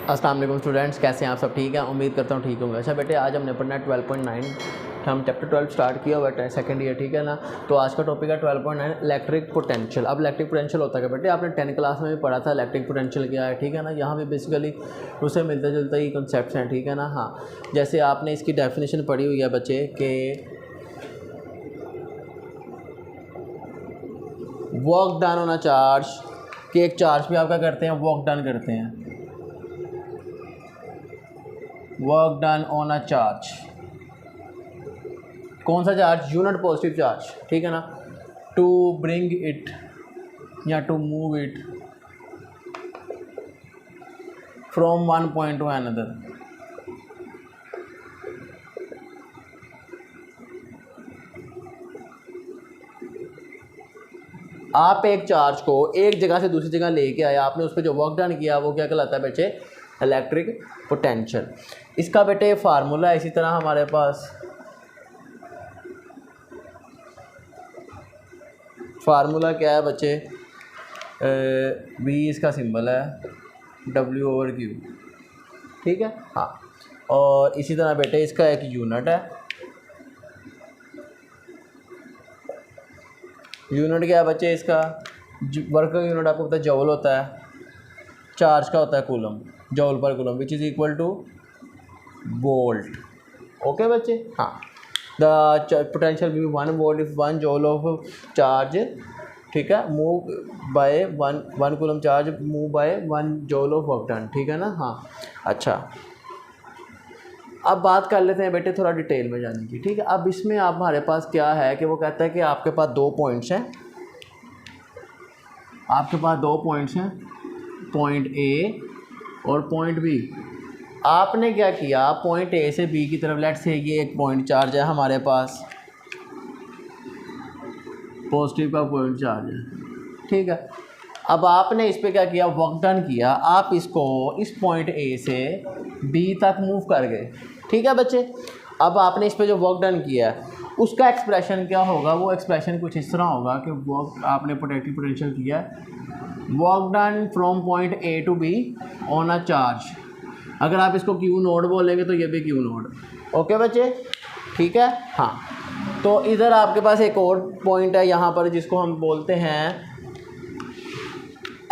अस्सलाम वालेकुम स्टूडेंट्स, कैसे हैं आप सब? ठीक है, उम्मीद करता हूँ ठीक होंगे। अच्छा बेटे, आज हमने पढ़ना है 12.9। हम चैप्टर 12 स्टार्ट किया हुआ है, सेकंड ईयर, ठीक है ना। तो आज का टॉपिक है 12.9 इलेक्ट्रिक पोटेंशियल। अब इलेक्ट्रिक पोटेंशियल होता है बेटे, आपने 10 क्लास में भी पढ़ा था इलेक्ट्रिक पोटेंशियल क्या है, ठीक है ना। यहाँ भी बेसिकली उससे मिलते जुलते ही कॉन्सेप्ट्स हैं, ठीक है ना। हाँ, जैसे आपने इसकी डेफिनेशन पढ़ी हुई है बच्चे के work done on a charge, कि एक चार्ज पे आप क्या करते हैं, वर्क डन करते हैं, work done on a charge. कौन सा चार्ज? यूनिट पॉजिटिव चार्ज, ठीक है ना। टू ब्रिंग इट या to move it from one point to another. आप एक चार्ज को एक जगह से दूसरी जगह लेके आए, आपने उस पर जो वर्क डन किया वो क्या कहलाता है बच्चे? Electric potential. इसका बेटे फार्मूला है इसी तरह हमारे पास। फार्मूला क्या है बच्चे? V इसका सिंबल है, W/Q, ठीक है। हाँ, और इसी तरह बेटे इसका एक यूनिट है। यूनिट क्या है बच्चे इसका? वर्क का यूनिट आपको पता है जॉल होता है, चार्ज का होता है कूलम, जॉल पर coulomb, which is equal two volt. Okay बच्चे। हाँ, the potential will be 1 volt if 1 joule of charge, ठीक है, move by 1 coulomb charge move by 1 joule of work done, ठीक है ना। हाँ, अच्छा, अब बात कर लेते हैं बेटे थोड़ा डिटेल में जाने की, ठीक है। अब इसमें आप हमारे पास क्या है कि वो कहता है कि आपके पास दो पॉइंट्स हैं, आपके पास दो पॉइंट्स हैं, पॉइंट ए और पॉइंट बी। आपने क्या किया, पॉइंट ए से बी की तरफ, लेट से ये एक पॉइंट चार्ज है हमारे पास, पॉजिटिव का पॉइंट चार्ज है, ठीक है। अब आपने इस पे क्या किया, वर्क डन किया। आप इसको इस पॉइंट ए से बी तक मूव कर गए, ठीक है बच्चे। अब आपने इस पे जो वर्क डन किया है उसका एक्सप्रेशन क्या होगा? वो एक्सप्रेशन कुछ इस तरह होगा कि वर्क आपने पोटेंशियल किया है, work done from point A to B on a charge. अगर आप इसको क्यू नोड बोलेंगे तो ये भी क्यू नोड। ओके बच्चे, ठीक है। हाँ, तो इधर आपके पास एक और पॉइंट है यहाँ पर जिसको हम बोलते हैं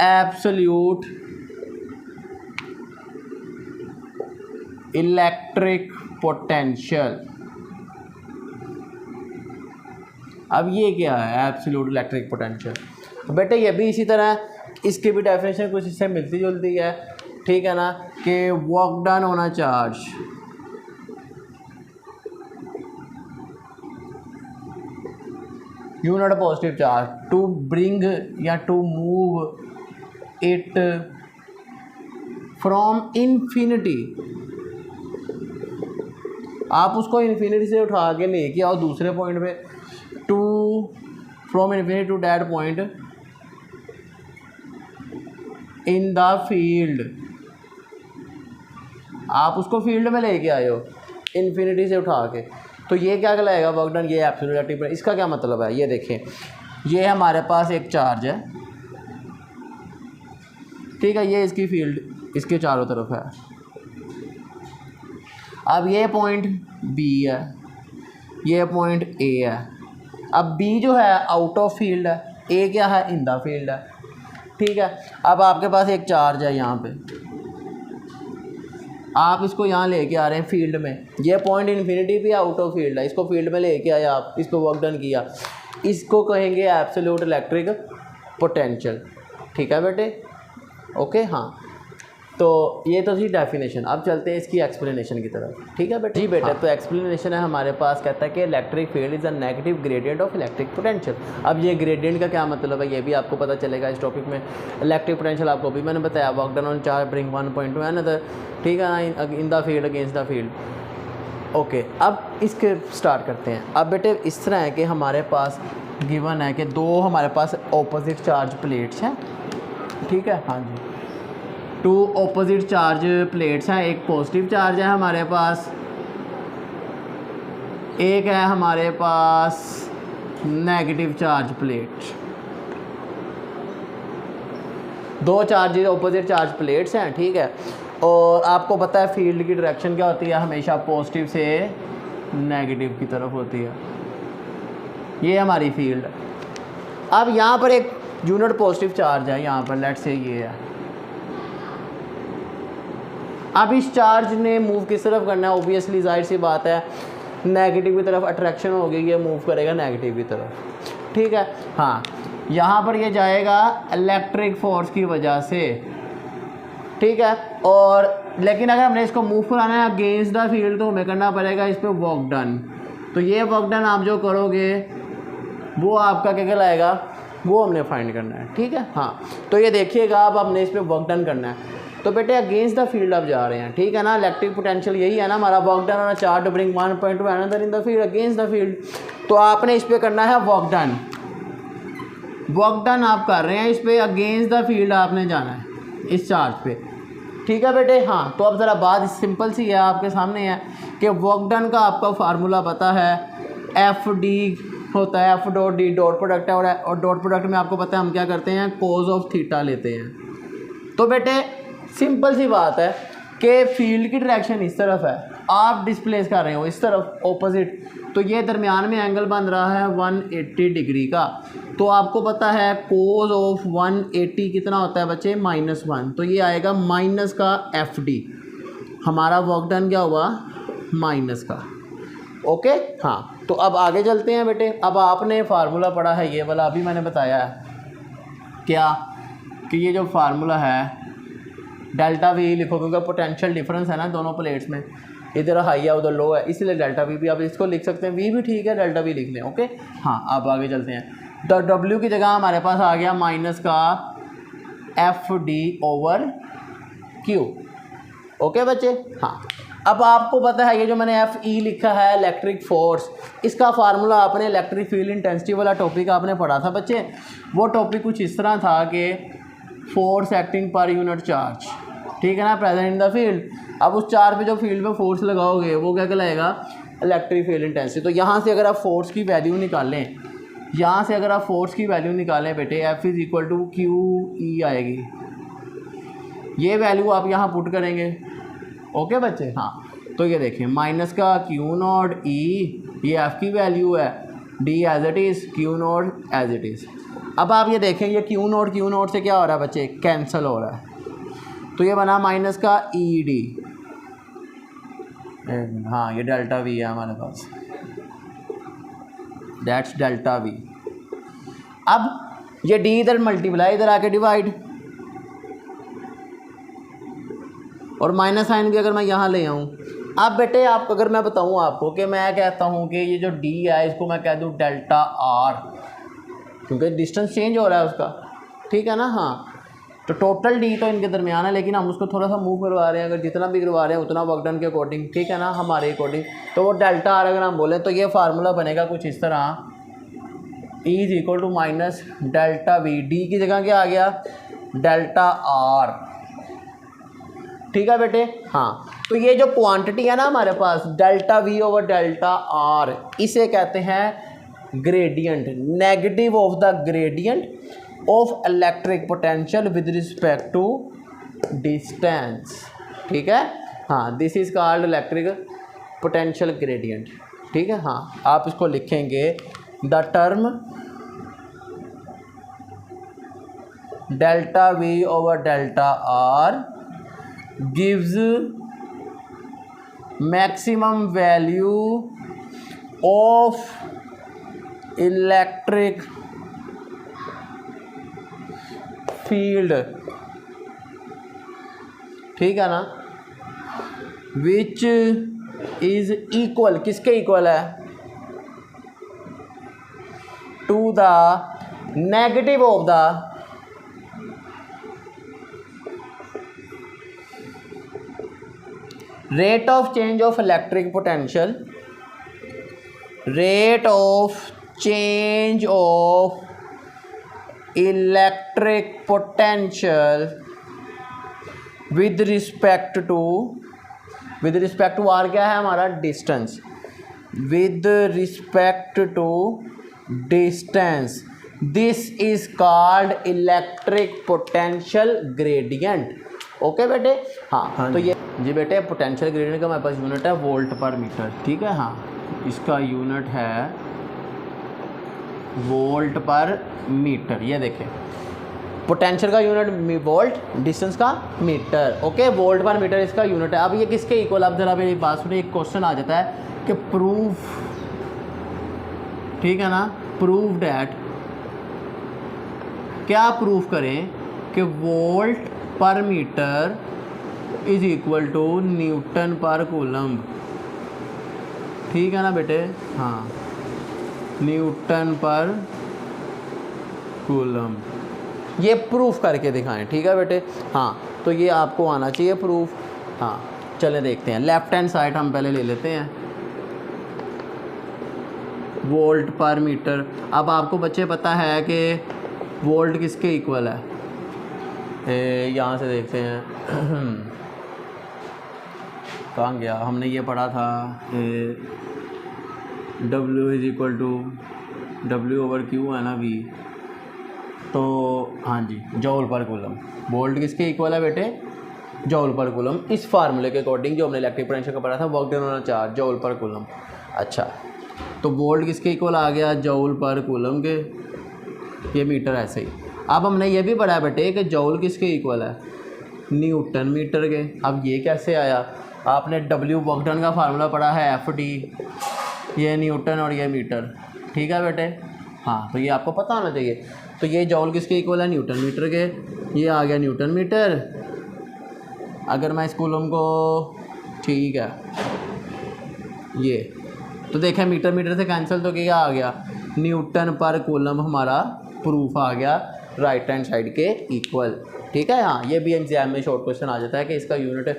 एब्सोल्यूट इलेक्ट्रिक पोटेंशियल। अब ये क्या है एब्सोल्यूट इलेक्ट्रिक पोटेंशियल? तो बेटे ये भी इसी तरह, इसकी भी डेफिनेशन कुछ इससे मिलती जुलती है, ठीक है ना, कि work done on a charge, unit positive charge, to bring या to move it from infinity. आप उसको इन्फिनिटी से उठा के लेके आओ दूसरे पॉइंट पे, to from infinity to that point in the field. आप उसको फील्ड में लेके आए हो इन्फिनिटी से उठा के, तो ये क्या कहलाएगा? Work done. ये एब्सोल्यूट इलेक्ट्रिक। इसका क्या मतलब है? ये देखें, ये हमारे पास एक चार्ज है, ठीक है, ये इसकी फील्ड इसके चारों तरफ है। अब ये पॉइंट बी है, ये पॉइंट ए है। अब बी जो है आउट ऑफ फील्ड है, ए क्या है? इन द फील्ड है, ठीक है। अब आपके पास एक चार्ज है यहाँ पे, आप इसको यहाँ लेके आ रहे हैं फील्ड में, ये पॉइंट इन्फिनिटी भी आउट ऑफ फील्ड है, इसको फील्ड में लेके आए आप, इसको वर्क डन किया, इसको कहेंगे एब्सोल्यूट इलेक्ट्रिक पोटेंशियल, ठीक है बेटे। ओके, हाँ, तो ये तो थी डेफिनेशन। अब चलते हैं इसकी एक्सप्लेनेशन की तरफ, ठीक है बेटे। जी बेटे, हाँ। तो एक्सप्लेनेशन है हमारे पास, कहता है कि electric field is a negative gradient of electric potential. अब ये ग्रेडियंट का क्या मतलब है ये भी आपको पता चलेगा इस टॉपिक में। इलेक्ट्रिक पोटेंशियल आपको भी मैंने बताया, work done on charge bring 1 point to another, ठीक है ना, इन the field against the field. Okay, अब इसके स्टार्ट करते हैं। अब बेटे इस तरह है कि हमारे पास गिवन है कि दो हमारे पास ऑपोजिट चार्ज प्लेट्स हैं, ठीक है। हाँ जी, टू ऑपोजिट चार्ज प्लेट्स हैं, एक पॉजिटिव चार्ज है हमारे पास, एक है हमारे पास नेगेटिव चार्ज प्लेट। दो चार्जेस ऑपोजिट चार्ज प्लेट्स हैं, ठीक है। और आपको पता है फील्ड की डायरेक्शन क्या होती है, हमेशा पॉजिटिव से नेगेटिव की तरफ होती है। ये हमारी फील्ड है। अब यहाँ पर एक यूनिट पॉजिटिव चार्ज है, यहाँ पर लेट से ये है। अब इस चार्ज ने मूव किस तरफ करना है, ओबियसली जाहिर सी बात है नेगेटिव की तरफ अट्रैक्शन होगी, ये मूव करेगा नेगेटिव की तरफ, ठीक है। हाँ, यहाँ पर ये जाएगा इलेक्ट्रिक फोर्स की वजह से, ठीक है। और लेकिन अगर हमने इसको मूव कराना है अगेंस्ट द फील्ड तो हमें करना पड़ेगा इस पर वर्क डन। तो ये वर्क डन आप जो करोगे वो आपका क्या कहलाएगा, वो हमने फाइंड करना है, ठीक है। हाँ, तो ये देखिएगा अब हमने इस पर वर्क डन करना है। तो बेटे अगेंस्ट द फील्ड आप जा रहे हैं, ठीक है ना। इलेक्ट्रिक पोटेंशियल यही है ना हमारा, work done on a charge to bring one point to another in the field against the field. तो आपने इस पर करना है वर्क डन। वर्क डन आप कर रहे हैं इस पर अगेंस्ट द फील्ड आपने जाना है इस चार्ज पे, ठीक है बेटे। हाँ, तो अब ज़रा बात सिंपल सी है, आपके सामने है कि वर्क डन का आपका फार्मूला पता है, एफ डी होता है, F dot D dot product है, और डॉट प्रोडक्ट में आपको पता है हम क्या करते हैं, कोज ऑफ थीटा लेते हैं। तो बेटे सिंपल सी बात है कि फील्ड की डायरेक्शन इस तरफ है, आप डिस्प्लेस कर रहे हो इस तरफ ऑपोजिट, तो ये दरमियान में एंगल बन रहा है 180 डिग्री का। तो आपको पता है कोज ऑफ 180 कितना होता है बच्चे, -1। तो ये आएगा माइनस का एफ डी, हमारा वर्क डन क्या हुआ, माइनस का। ओके, हाँ, तो अब आगे चलते हैं बेटे। अब आपने फार्मूला पढ़ा है ये वाला, अभी मैंने बताया है क्या कि ये जो फार्मूला है डेल्टा वी लिखो, क्योंकि पोटेंशियल डिफरेंस है ना दोनों प्लेट्स में, इधर हाई है उधर लो है, इसलिए डेल्टा वी भी आप इसको लिख सकते हैं, वी भी ठीक है, डेल्टा वी लिख लें। ओके, हाँ, अब आगे चलते हैं। तो डब्ल्यू की जगह हमारे पास आ गया माइनस का F D over Q. Okay बच्चे, हाँ। अब आपको पता है ये जो मैंने एफ ई लिखा है इलेक्ट्रिक फोर्स, इसका फार्मूला आपने इलेक्ट्रिक फील्ड इंटेंसिटी वाला टॉपिक आपने पढ़ा था बच्चे। वो टॉपिक कुछ इस तरह था कि force acting per unit charge, ठीक है ना, प्रेजेंट इन द फील्ड। अब उस चार्ज पे जो फील्ड में फोर्स लगाओगे वो क्या कहलाएगा, इलेक्ट्रिक फील्ड इंटेंसिटी। तो यहाँ से अगर आप फोर्स की वैल्यू निकालें, यहाँ से अगर आप फोर्स की वैल्यू निकालें बेटे, F is equal to Q E आएगी, ये वैल्यू आप यहाँ पुट करेंगे। ओके बच्चे, हाँ, तो ये देखें माइनस का क्यू नॉट ई, ये एफ की वैल्यू है, D as it is, Q not as it is. अब आप ये देखें ये क्यू नॉट से क्या हो रहा है बच्चे, कैंसिल हो रहा है, तो ये बना माइनस का ई डी। हाँ, ये डेल्टा वी है हमारे पास, दैट्स डेल्टा वी। अब ये डी इधर मल्टीप्लाई, इधर आके डिवाइड, और माइनस साइन भी अगर मैं यहाँ ले आऊँ। अब बेटे आप अगर मैं बताऊँ आपको कि मैं कहता हूँ कि ये जो डी है इसको मैं कह दूँ डेल्टा आर, क्योंकि डिस्टेंस चेंज हो रहा है उसका, ठीक है ना। हाँ, तो टोटल डी तो इनके दरमियान है, लेकिन हम उसको थोड़ा सा मूव करवा रहे हैं, अगर जितना भी करवा रहे हैं उतना वर्क डन के अकॉर्डिंग, ठीक है ना, हमारे अकॉर्डिंग। तो वो डेल्टा आर अगर हम बोलें तो ये फार्मूला बनेगा कुछ इस तरह, E is equal to minus delta V, D की जगह क्या आ गया, डेल्टा आर, ठीक है बेटे। हाँ, तो ये जो क्वांटिटी है ना हमारे पास delta V over delta R, इसे कहते हैं gradient, negative of the gradient of electric potential with respect to distance, ठीक है। हाँ, this is called electric potential gradient, ठीक है। हाँ, आप इसको लिखेंगे the term delta V over delta R gives maximum value of electric field, ठीक है ना, which is equal, किसके इक्वल है, to the negative of the rate of change of electric potential, rate of change of electric potential with respect to r क्या है हमारा, distance, with respect to distance, this is called electric potential gradient। Okay बेटे। हाँ तो ये जी बेटे potential gradient का हमारे पास यूनिट है वोल्ट पर मीटर, ठीक है। हाँ इसका यूनिट है वोल्ट पर मीटर। ये देखें पोटेंशियल का यूनिट वोल्ट, डिस्टेंस का metre, okay. Volt per metre इसका यूनिट है। अब ये किसके इक्वल, अब जरा मेरी बात सुनिए, एक क्वेश्चन आ जाता है कि प्रूफ, ठीक है ना, प्रूव डैट, क्या प्रूफ करें कि volt per metre is equal to newton per coulomb, ठीक है ना बेटे। हाँ न्यूटन पर कूलम्ब, ये प्रूफ करके दिखाएं, ठीक है बेटे। हाँ तो ये आपको आना चाहिए प्रूफ। हाँ चले देखते हैं, लेफ्ट हैंड साइड हम पहले ले लेते हैं वोल्ट पर मीटर। अब आपको बच्चे पता है कि वोल्ट किसके इक्वल है, यहाँ से देखते हैं कहाँ गया, हमने ये पढ़ा था W is equal to W/Q है ना V, तो हाँ जी जॉल पर कूलम। वोल्ट किसके इक्वल है बेटे, जॉल पर कूलम। इस फार्मूले के अकॉर्डिंग जो हमने इलेक्ट्रिक पोटेंशियल का पढ़ा था, वर्क डन ऑन चार्ज जॉल पर कूलम। अच्छा तो वोल्ट किसके इक्वल आ गया, जॉल पर कूलम के, ये मीटर ऐसे ही। अब हमने ये भी पढ़ा बेटे कि जॉल किसके इक्वल है, न्यूटन मीटर के। अब ये कैसे आया, आपने W वर्क डन का फार्मूला पढ़ा है FD, ये न्यूटन और ये मीटर, ठीक है बेटे। हाँ तो ये आपको पता होना चाहिए। तो ये जॉल किसके इक्वल है, न्यूटन मीटर के, ये आ गया न्यूटन मीटर। अगर मैं इस कूलम को, ठीक है ये तो देखें मीटर मीटर से कैंसिल, तो क्या आ गया, न्यूटन पर कूलम हमारा प्रूफ आ गया राइट हैंड साइड के इक्वल, ठीक है। हाँ ये भी एग्जाम में शॉर्ट क्वेश्चन आ जाता है कि इसका यूनिट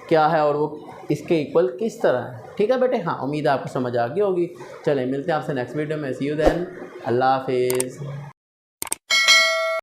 क्या है और वो इसके इक्वल किस तरह है, ठीक है बेटे। हाँ उम्मीद है आपको समझ आ गई होगी। चलें मिलते हैं आपसे नेक्स्ट वीडियो में, सी यू देन, अल्लाह हाफिज़।